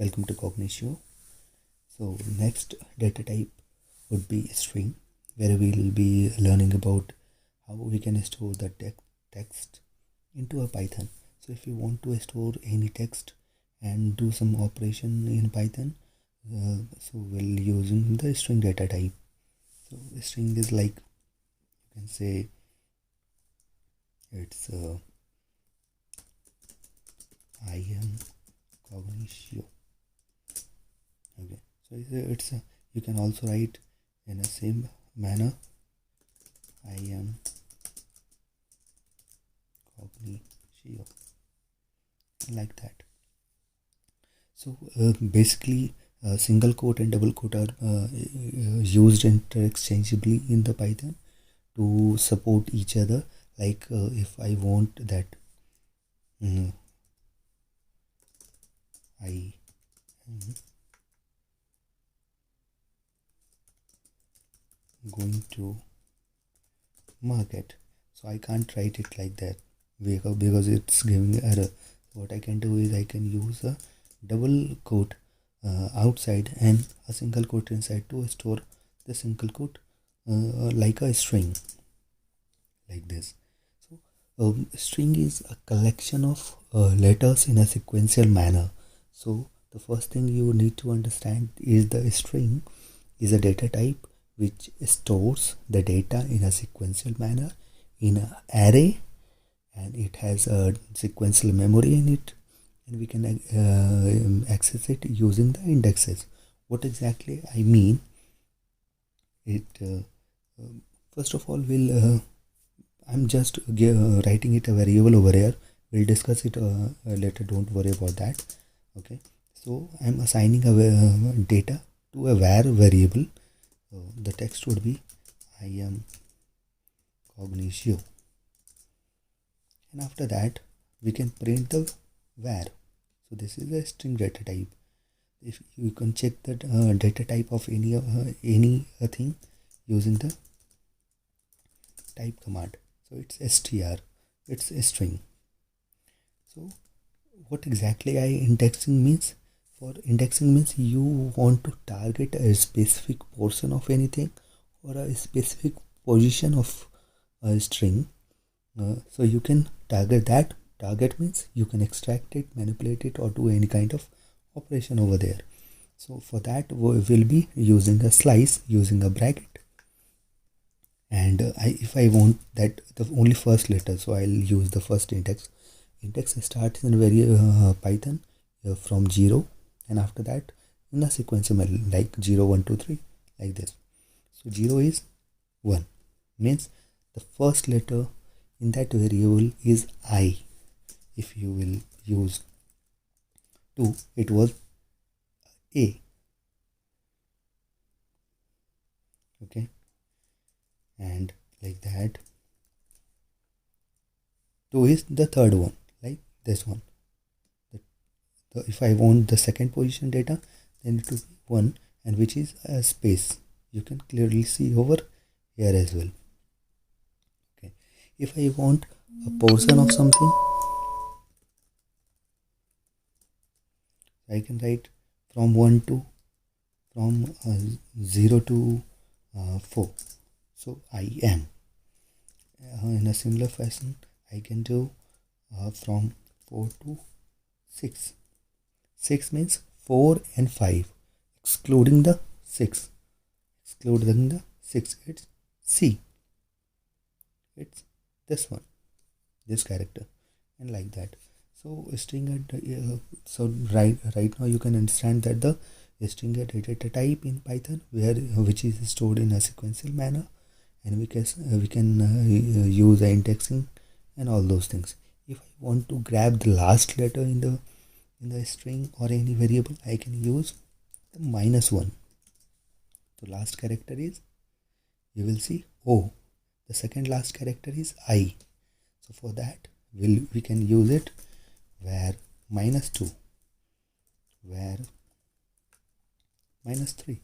Welcome to Cognitio. So next data type would be string, where we will be learning about how we can store the text into a Python. So if you want to store any text and do some operation in Python, so we'll using the string data type. So string is like, you can say it's I am Cognitio. Okay, so it's you can also write in the same manner, I am Cognitio, like that. So basically single quote and double quote are used interchangeably in the Python to support each other. Like if I want that I am going to market, so I can't write it like that because it's giving error. What I can do is I can use a double quote outside and a single quote inside to store the single quote like a string, like this. So string is a collection of letters in a sequential manner. So the first thing you need to understand is the string is a data type which stores the data in a sequential manner in an array, and it has a sequential memory in it, and we can access it using the indexes. What exactly I mean, it first of all I'm just writing it a variable over here. We'll discuss it later, don't worry about that. Okay, so I'm assigning a data to a var variable. The text would be I am Cognitio, and after that we can print the var. So this is a string data type. If you can check that data type of any thing using the type command. So it's str, it's a string. So what exactly indexing means? For indexing means you want to target a specific portion of anything or a specific position of a string. So you can target that. Target means you can extract it, manipulate it, or do any kind of operation over there. So for that we will be using a slice, using a bracket. And if I want that the only first letter, so I'll use the first index. Index starts in Python from 0, and after that in a sequential manner like 0 1 2 3, like this. So 0 is 1, means the first letter in that variable is I. If you will use 2, it was A. Okay, and like that. 2 is the third one, like this one. If I want the second position data, then it will be 1, and which is a space. You can clearly see over here as well. Okay, if I want a portion of something, I can write from 0 to 4. So I am. In a similar fashion, I can do from 4 to 6. 6 means 4 and 5, excluding the 6. Excluding the 6, it's C. It's this one, this character, and like that. So string so right now you can understand that the string data type in Python which is stored in a sequential manner, and we can use indexing and all those things. If I want to grab the last letter in the string or any variable, I can use the -1. The last character is, you will see O. The second last character is I. So for that we can use it var -2, var -3,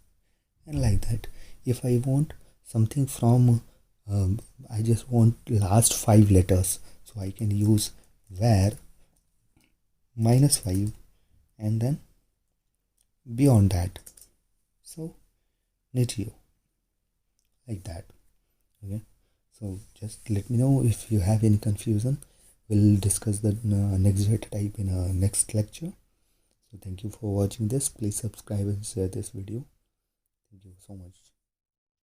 and like that. If I want something from I just want last 5 letters, so I can use var -5 and then beyond that. So Cognitio, like that. Okay, so just let me know if you have any confusion. We'll discuss the next data type in our next lecture. So thank you for watching this. Please subscribe and share this video. Thank you so much.